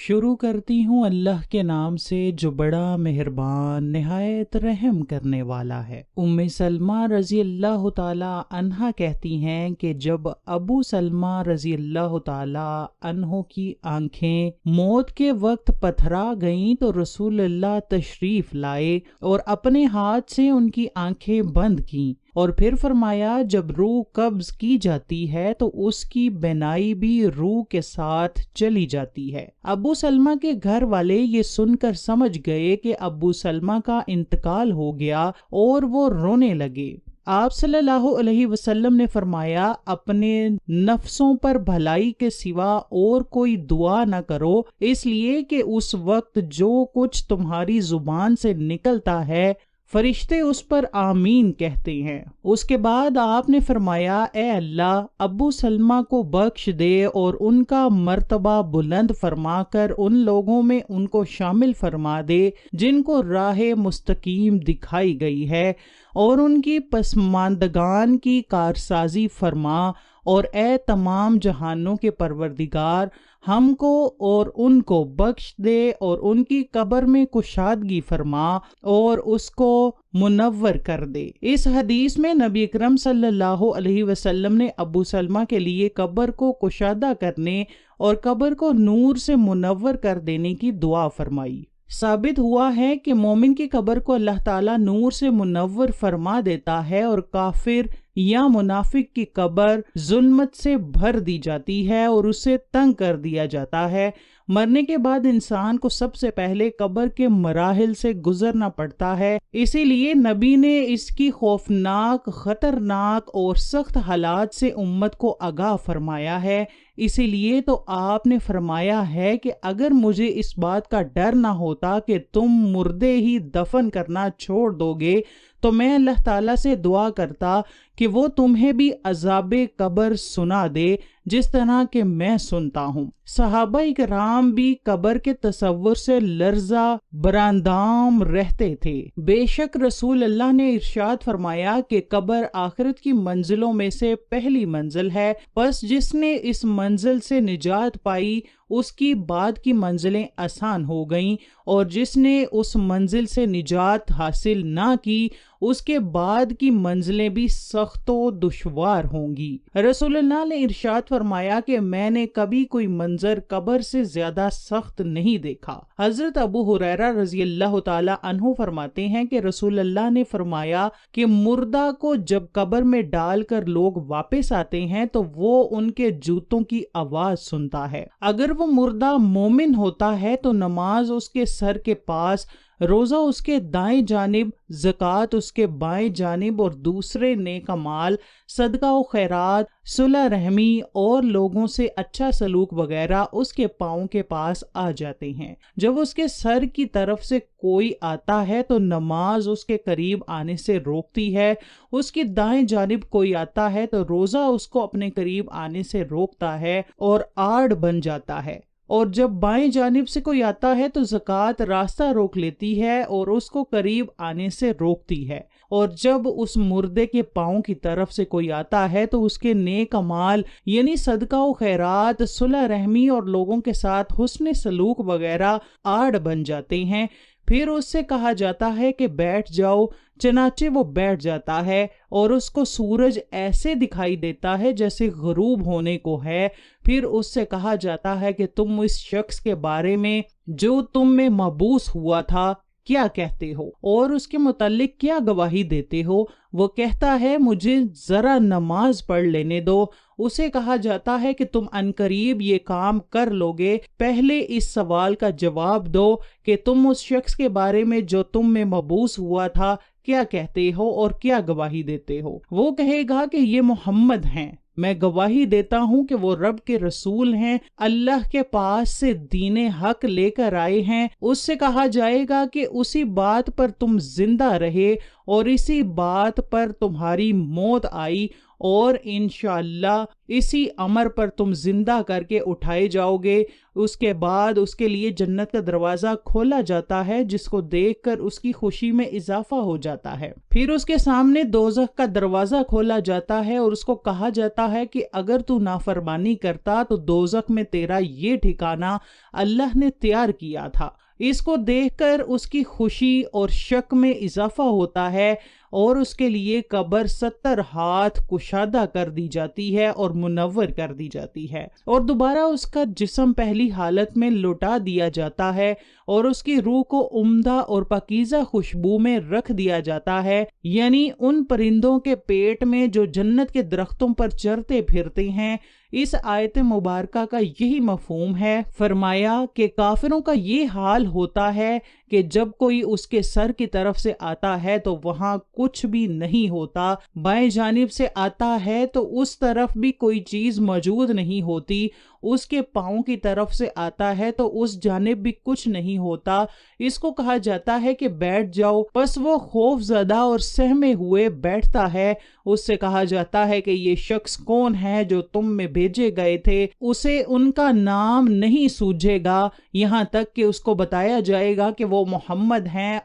شروع کرتی ہوں اللہ کے نام سے جو بڑا مہربان نہایت رحم کرنے والا ہے۔ ام سلمہ رضی اللہ تعالی عنہا کہتی ہیں کہ جب ابو سلمہ رضی اللہ تعالی عنہ کی آنکھیں موت کے وقت پتھرا گئیں تو رسول اللہ تشریف لائے اور اپنے ہاتھ سے ان کی آنکھیں بند کیں، اور پھر فرمایا جب روح قبض کی جاتی ہے تو اس کی بینائی بھی روح کے ساتھ چلی جاتی ہے۔ ابو سلمہ کے گھر والے یہ سن کر سمجھ گئے کہ ابو سلمہ کا انتقال ہو گیا اور وہ رونے لگے۔ آپ صلی اللہ علیہ وسلم نے فرمایا اپنے نفسوں پر بھلائی کے سوا اور کوئی دعا نہ کرو، اس لیے کہ اس وقت جو کچھ تمہاری زبان سے نکلتا ہے فرشتے اس پر آمین کہتے ہیں۔ اس کے بعد آپ نے فرمایا اے اللہ ابو سلمہ کو بخش دے اور ان کا مرتبہ بلند فرما کر ان لوگوں میں ان کو شامل فرما دے جن کو راہ مستقیم دکھائی گئی ہے، اور ان کی پسماندگان کی کارسازی فرما، اور اے تمام جہانوں کے پروردگار ہم کو اور ان کو بخش دے اور ان کی قبر میں کشادگی فرما اور اس کو منور کر دے۔ اس حدیث میں نبی اکرم صلی اللہ علیہ وسلم نے ابو سلمہ کے لیے قبر کو کشادہ کرنے اور قبر کو نور سے منور کر دینے کی دعا فرمائی۔ ثابت ہوا ہے کہ مومن کی قبر کو اللہ تعالیٰ نور سے منور فرما دیتا ہے، اور کافر یا منافق کی قبر ظلمت سے بھر دی جاتی ہے اور اسے تنگ کر دیا جاتا ہے۔ مرنے کے بعد انسان کو سب سے پہلے قبر کے مراحل سے گزرنا پڑتا ہے، اسی لیے نبی نے اس کی خوفناک، خطرناک اور سخت حالات سے امت کو آگاہ فرمایا ہے۔ اسی لیے تو آپ نے فرمایا ہے کہ اگر مجھے اس بات کا ڈر نہ ہوتا کہ تم مردے ہی دفن کرنا چھوڑ دو گے تو میں اللہ تعالیٰ سے دعا کرتا کہ وہ تمہیں بھی عذاب قبر سنا دے جس طرح کہ میں سنتا ہوں۔ صحابہ کرام بھی قبر کے تصور سے لرزہ براندام رہتے تھے۔ بے شک رسول اللہ نے ارشاد فرمایا کہ قبر آخرت کی منزلوں میں سے پہلی منزل ہے، پس جس نے اس منزل سے نجات پائی اس کی بعد کی منزلیں آسان ہو گئیں، اور جس نے اس منزل سے نجات حاصل نہ کی اس کے بعد کی منزلیں بھی سخت و دشوار ہوں گی۔ رسول اللہ نے ارشاد فرمایا کہ میں نے کبھی کوئی منظر قبر سے زیادہ سخت نہیں دیکھا۔ حضرت ابو ہریرہ رضی اللہ تعالی عنہ فرماتے ہیں کہ رسول اللہ نے فرمایا کہ مردہ کو جب قبر میں ڈال کر لوگ واپس آتے ہیں تو وہ ان کے جوتوں کی آواز سنتا ہے۔ اگر وہ مردہ مومن ہوتا ہے تو نماز اس کے سر کے پاس، روزہ اس کے دائیں جانب، زکوٰۃ اس کے بائیں جانب، اور دوسرے نیک اعمال، صدقہ و خیرات، صلہ رحمی اور لوگوں سے اچھا سلوک وغیرہ اس کے پاؤں کے پاس آ جاتے ہیں۔ جب اس کے سر کی طرف سے کوئی آتا ہے تو نماز اس کے قریب آنے سے روکتی ہے، اس کی دائیں جانب کوئی آتا ہے تو روزہ اس کو اپنے قریب آنے سے روکتا ہے اور آڑ بن جاتا ہے، اور جب بائیں جانب سے کوئی آتا ہے تو زکوٰۃ راستہ روک لیتی ہے اور اس کو قریب آنے سے روکتی ہے، اور جب اس مردے کے پاؤں کی طرف سے کوئی آتا ہے تو اس کے نیک اعمال یعنی صدقہ و خیرات، صلہ رحمی اور لوگوں کے ساتھ حسن سلوک وغیرہ آڑ بن جاتے ہیں۔ پھر اس سے کہا جاتا ہے کہ بیٹھ جاؤ، چنانچہ وہ بیٹھ جاتا ہے، اور اس کو سورج ایسے دکھائی دیتا ہے جیسے غروب ہونے کو ہے۔ پھر اس سے کہا جاتا ہے کہ تم اس شخص کے بارے میں جو تم میں مبعوث ہوا تھا کیا کہتے ہو اور اس کے متعلق کیا گواہی دیتے ہو؟ وہ کہتا ہے مجھے ذرا نماز پڑھ لینے دو۔ اسے کہا جاتا ہے کہ تم عنقریب یہ کام کر لوگے، پہلے اس سوال کا جواب دو کہ تم اس شخص کے بارے میں جو تم میں مبعوث ہوا تھا کیا کہتے ہو اور کیا گواہی دیتے ہو؟ وہ کہے گا کہ یہ محمد ہیں، میں گواہی دیتا ہوں کہ وہ رب کے رسول ہیں، اللہ کے پاس سے دین حق لے کر آئے ہیں۔ اس سے کہا جائے گا کہ اسی بات پر تم زندہ رہے اور اسی بات پر تمہاری موت آئی، اور انشاءاللہ اسی امر پر تم زندہ کر کے اٹھائے جاؤ گے۔ اس کے بعد اس کے لیے جنت کا دروازہ کھولا جاتا ہے، جس کو دیکھ کر اس کی خوشی میں اضافہ ہو جاتا ہے۔ پھر اس کے سامنے دوزخ کا دروازہ کھولا جاتا ہے اور اس کو کہا جاتا ہے کہ اگر تو نافرمانی کرتا تو دوزخ میں تیرا یہ ٹھکانہ اللہ نے تیار کیا تھا۔ اس کو دیکھ کر اس کی خوشی اور شک میں اضافہ ہوتا ہے اور اس کے لیے قبر 70 ہاتھ کشادہ کر دی جاتی ہے اور منور کر دی جاتی ہے، اور دوبارہ اس کا جسم پہلی حالت میں لوٹا دیا جاتا ہے اور اس کی روح کو عمدہ اور پاکیزہ خوشبو میں رکھ دیا جاتا ہے، یعنی ان پرندوں کے پیٹ میں جو جنت کے درختوں پر چرتے پھرتے ہیں۔ اس آیت مبارکہ کا یہی مفہوم ہے۔ فرمایا کہ کافروں کا یہ حال ہوتا ہے کہ جب کوئی اس کے سر کی طرف سے آتا ہے تو وہاں کچھ بھی نہیں ہوتا، بائیں جانب سے آتا ہے تو اس طرف بھی کوئی چیز موجود نہیں ہوتی، اس کے پاؤں کی طرف سے آتا ہے تو اس جانب بھی کچھ نہیں ہوتا۔ اس کو کہا جاتا ہے کہ بیٹھ جاؤ، پس وہ خوف زدہ اور سہمے ہوئے بیٹھتا ہے۔ اس سے کہا جاتا ہے کہ یہ شخص کون ہے جو تم میں بھیجے گئے تھے؟ اسے ان کا نام نہیں سوجھے گا، یہاں تک کہ اس کو بتایا جائے گا کہ وہ محمد ہیں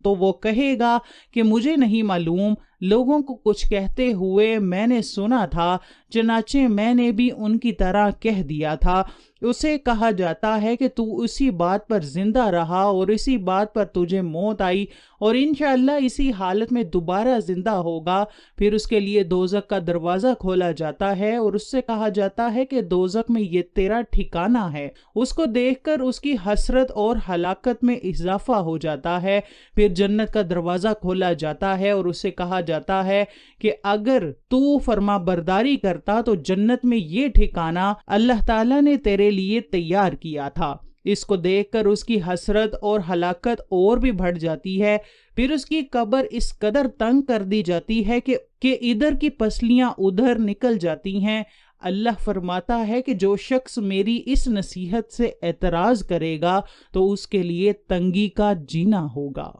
تو وہ کہے گا کہ مجھے نہیں معلوم، لوگوں کو کچھ کہتے ہوئے میں نے سنا تھا، چنانچہ میں نے بھی ان کی طرح کہہ دیا تھا۔ اسے کہا جاتا ہے کہ تو اسی بات پر زندہ رہا اور اسی بات پر تجھے موت آئی اور انشاءاللہ اسی حالت میں دوبارہ زندہ ہوگا۔ پھر اس کے لیے دوزخ کا دروازہ کھولا جاتا ہے اور اس سے کہا جاتا ہے کہ دوزخ میں یہ تیرا ٹھکانہ ہے۔ اس کو دیکھ کر اس کی حسرت اور ہلاکت میں اضافہ ہو جاتا ہے۔ پھر جنت کا دروازہ کھولا جاتا ہے اور اسے کہا جاتا ہے کہ اگر تو فرما برداری کرتا تو جنت میں یہ ٹھکانہ اللہ تعالیٰ نے تیرے لیے تیار کیا تھا۔ اس کو دیکھ کر اس کی حسرت اور ہلاکت اور بھی بڑھ جاتی ہے۔ پھر اس کی قبر اس قدر تنگ کر دی جاتی ہے کہ ادھر کی پسلیاں ادھر نکل جاتی ہیں۔ اللہ فرماتا ہے کہ جو شخص میری اس نصیحت سے اعتراض کرے گا تو اس کے لیے تنگی کا جینا ہوگا۔